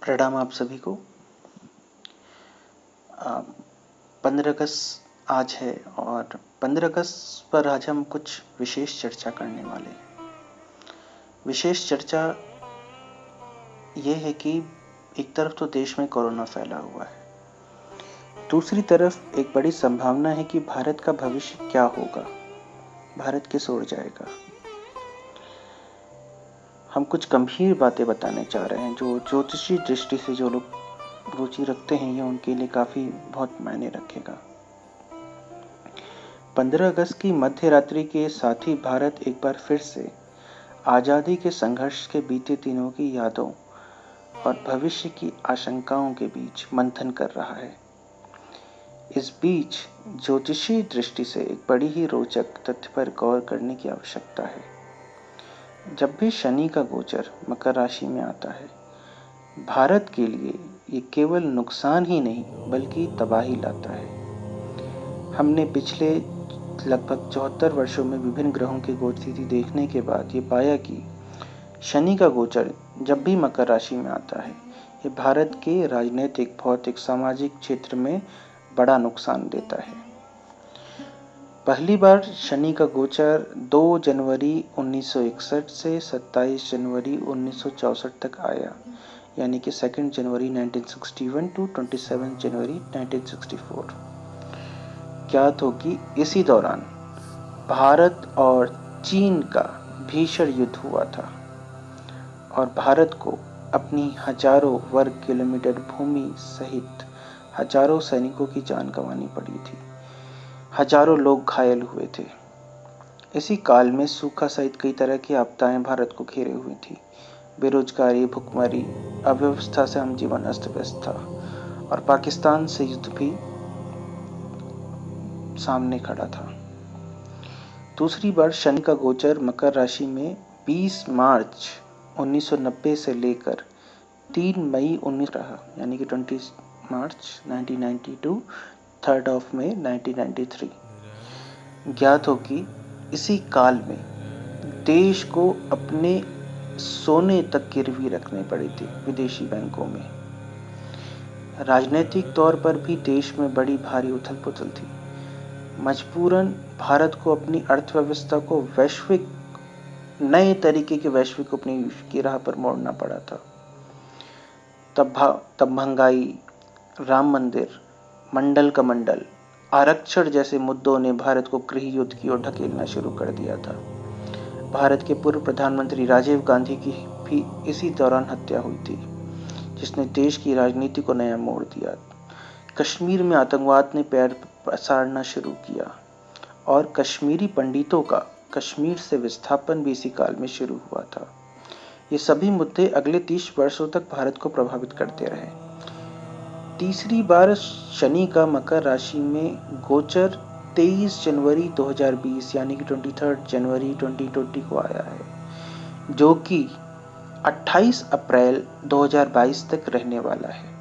प्रणाम आप सभी को। 15 अगस्त आज है और 15 अगस्त पर आज हम कुछ विशेष चर्चा करने वाले हैं। विशेष चर्चा ये है कि एक तरफ तो देश में कोरोना फैला हुआ है, दूसरी तरफ एक बड़ी संभावना है कि भारत का भविष्य क्या होगा, भारत किस ओर जाएगा। हम कुछ गंभीर बातें बताने चाह रहे हैं जो ज्योतिषी दृष्टि से जो लोग रुचि रखते हैं, यह उनके लिए काफी बहुत मायने रखेगा। 15 अगस्त की मध्य रात्रि के साथ ही भारत एक बार फिर से आजादी के संघर्ष के बीते दिनों की यादों और भविष्य की आशंकाओं के बीच मंथन कर रहा है। इस बीच ज्योतिषीय दृष्टि से एक बड़ी ही रोचक तथ्य पर गौर करने की आवश्यकता है। जब भी शनि का गोचर मकर राशि में आता है, भारत के लिए ये केवल नुकसान ही नहीं बल्कि तबाही लाता है। हमने पिछले लगभग 74 वर्षों में विभिन्न ग्रहों की गोचर देखने के बाद ये पाया कि शनि का गोचर जब भी मकर राशि में आता है, ये भारत के राजनीतिक, भौतिक, सामाजिक क्षेत्र में बड़ा नुकसान देता है। पहली बार शनि का गोचर 2 जनवरी 1961 से 27 जनवरी 1964 तक आया, यानी कि 2 जनवरी 1961 टू 27 जनवरी 1964। ज्ञात हो कि इसी दौरान भारत और चीन का भीषण युद्ध हुआ था और भारत को अपनी हजारों वर्ग किलोमीटर भूमि सहित हजारों सैनिकों की जान गंवानी पड़ी थी। हजारों लोग घायल हुए थे। इसी काल में सूखा सहित कई तरह की आपदाएं भारत को घेरे हुई थी। बेरोजगारी, भुखमरी, अव्यवस्था से हम जीवन अस्त व्यस्त था और पाकिस्तान से युद्ध भी सामने खड़ा था। दूसरी बार शनि का गोचर मकर राशि में 20 मार्च 1990 से लेकर 3 मई 19 रहा, यानी कि 20 मार्च 1992 3 ऑफ मई 1993। ज्ञात हो कि इसी काल में देश को अपने सोने तक गिरवी रखनी पड़ी थी विदेशी बैंकों में। राजनीतिक तौर पर भी देश में बड़ी भारी उथल पुथल थी। मजबूरन भारत को अपनी अर्थव्यवस्था को वैश्विक नए तरीके के वैश्विक अपनी की राह पर मोड़ना पड़ा था। तब महंगाई, राम मंदिर, मंडल का मंडल, आरक्षण जैसे मुद्दों ने भारत को गृह युद्ध की ओर ढकेलना शुरू कर दिया था। भारत के पूर्व प्रधानमंत्री राजीव गांधी की भी इसी दौरान हत्या हुई थी, जिसने देश की राजनीति को नया मोड़ दिया। कश्मीर में आतंकवाद ने पैर पसारना शुरू किया और कश्मीरी पंडितों का कश्मीर से विस्थापन भी इसी काल में शुरू हुआ था। ये सभी मुद्दे अगले 30 वर्षों तक भारत को प्रभावित करते रहे। तीसरी बार शनि का मकर राशि में गोचर 23 जनवरी 2020 यानी कि 23 जनवरी 2020 को आया है, जो कि 28 अप्रैल 2022 तक रहने वाला है।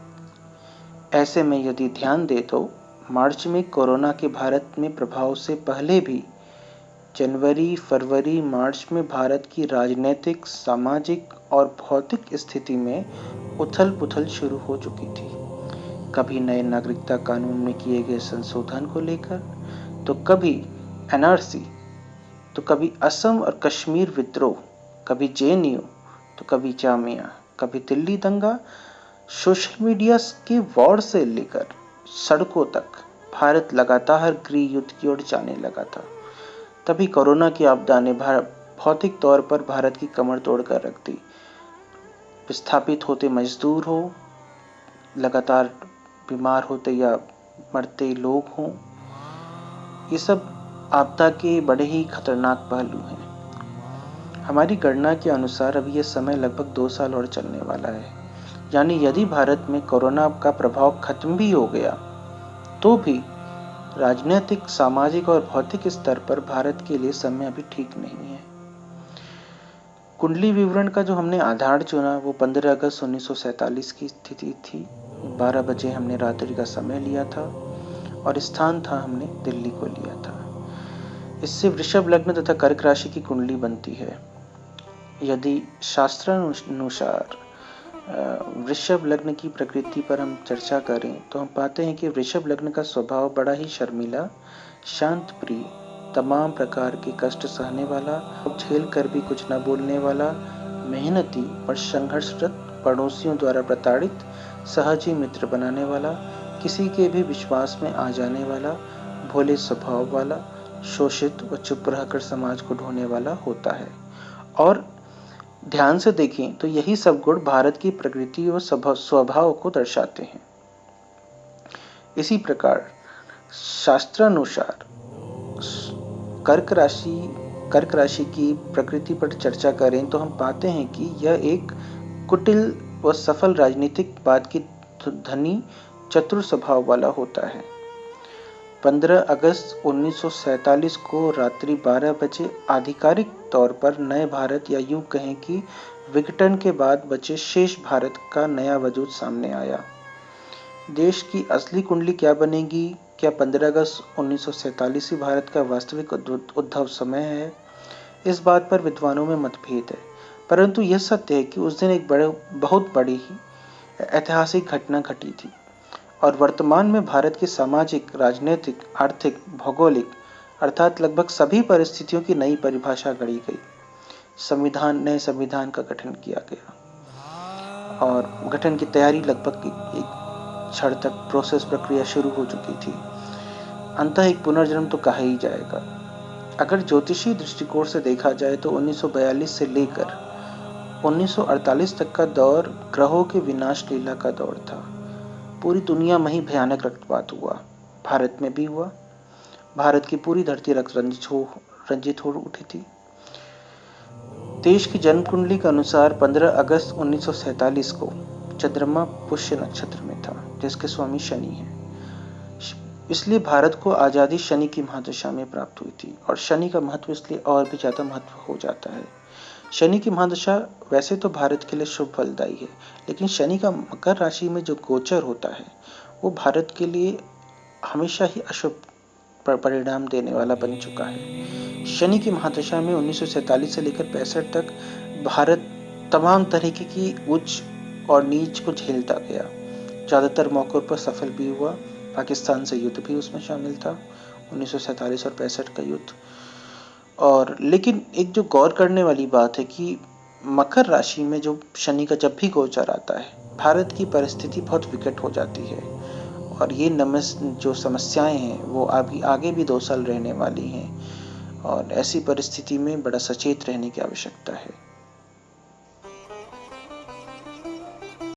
ऐसे में यदि ध्यान दे तो मार्च में कोरोना के भारत में प्रभाव से पहले भी जनवरी, फरवरी, मार्च में भारत की राजनीतिक, सामाजिक और भौतिक स्थिति में उथल पुथल शुरू हो चुकी थी। कभी नए नागरिकता कानून में किए गए संशोधन को लेकर, तो कभी एनआरसी, तो कभी असम और कश्मीर विद्रोह, कभी जेएनयू, तो कभी जामिया, कभी दिल्ली दंगा। सोशल मीडिया के वॉर से लेकर सड़कों तक भारत लगातार गृह युद्ध की ओर जाने लगा था। तभी कोरोना की आपदा ने भौतिक तौर पर भारत की कमर तोड़कर रख दी। विस्थापित होते मजदूर हो, लगातार बीमार होते या मरते लोग हों, ये सब आपदा के बड़े ही खतरनाक पहलू हैं। हमारी गणना के अनुसार अभी यह समय लगभग 2 साल और चलने वाला है। यानी यदि भारत में कोरोना का प्रभाव खत्म भी हो गया, तो भी राजनीतिक, सामाजिक और भौतिक स्तर पर भारत के लिए समय अभी ठीक नहीं है। कुंडली विवरण का जो हमने आधार चुना वो 15 अगस्त 1947 की स्थिति थी। 12 बजे हमने रात्रि का समय लिया था और स्थान था हमने दिल्ली को लिया था। इससे वृषभ लग्न तथा कर्क राशि की कुंडली बनती है। यदि शास्त्रानुसार वृषभ लग्न की प्रकृति पर हम चर्चा करें तो हम पाते हैं कि वृषभ लग्न का स्वभाव बड़ा ही शर्मीला, शांत प्रिय, तमाम प्रकार के कष्ट सहने वाला, झेल कर भी कुछ न बोलने वाला, मेहनती और संघर्षरत, पड़ोसियों द्वारा प्रताड़ित, सहज ही मित्र बनाने वाला, किसी के भी विश्वास में आ जाने वाला, भोले स्वभाव वाला, शोषित व चुप रहकर समाज को ढोने वाला होता है। और ध्यान से देखें तो यही सब गुण भारत की प्रकृति और स्वभाव को दर्शाते हैं। इसी प्रकार शास्त्रानुसार कर्क राशि की प्रकृति पर चर्चा करें तो हम पाते हैं कि यह एक कुटिल व सफल राजनीतिकवाद की धनी चतुर स्वभाव वाला होता है। 15 अगस्त 1947 को रात्रि 12 बजे आधिकारिक तौर पर नए भारत या यूं कहें कि विघटन के बाद बचे शेष भारत का नया वजूद सामने आया। देश की असली कुंडली क्या बनेगी? क्या 15 अगस्त 1947 ही भारत का वास्तविक उद्भव समय है? इस बात पर विद्वानों में मतभेद है, परंतु यह सत्य है कि उस दिन एक बहुत बड़ी ही ऐतिहासिक घटना घटी थी और वर्तमान में भारत की सामाजिक, राजनीतिक, आर्थिक, भौगोलिक अर्थात लगभग सभी परिस्थितियों की नई परिभाषा गढ़ी गई। नए संविधान का गठन किया गया और गठन की तैयारी लगभग एक क्षण तक प्रोसेस प्रक्रिया शुरू हो चुकी थी। अंततः एक पुनर्जन्म तो कहा ही जाएगा। अगर ज्योतिषी दृष्टिकोण से देखा जाए तो 1942 से लेकर 1948 तक का दौर ग्रहों के विनाश लीला का दौर था। पूरी दुनिया में ही भयानक रक्तपात हुआ, भारत में भी हुआ। भारत की पूरी धरती रक्त रंजित हो उठी थी। देश की जन्म कुंडली के अनुसार 15 अगस्त 1947 को चंद्रमा पुष्य नक्षत्र में था, जिसके स्वामी शनि हैं। इसलिए भारत को आजादी शनि की महादशा में प्राप्त हुई थी और शनि का महत्व इसलिए और भी ज्यादा महत्व हो जाता है। शनि की महादशा वैसे तो भारत के लिए शुभ फलदायी है, लेकिन शनि का मकर राशि में जो गोचर होता है वो भारत के लिए हमेशा ही अशुभ परिणाम देने वाला बन चुका है। शनि की महादशा में 1947 से लेकर 65 तक भारत तमाम तरीके की उच्च और नीच को झेलता गया। ज्यादातर मौकों पर सफल भी हुआ। पाकिस्तान से युद्ध भी उसमें शामिल था, 1947 और 65 का युद्ध। और लेकिन एक जो गौर करने वाली बात है कि मकर राशि में जो शनि का जब भी गोचर आता है, भारत की परिस्थिति बहुत विकट हो जाती है और ये जो समस्याएं हैं वो अभी आगे भी 2 साल रहने वाली हैं और ऐसी परिस्थिति में बड़ा सचेत रहने की आवश्यकता है।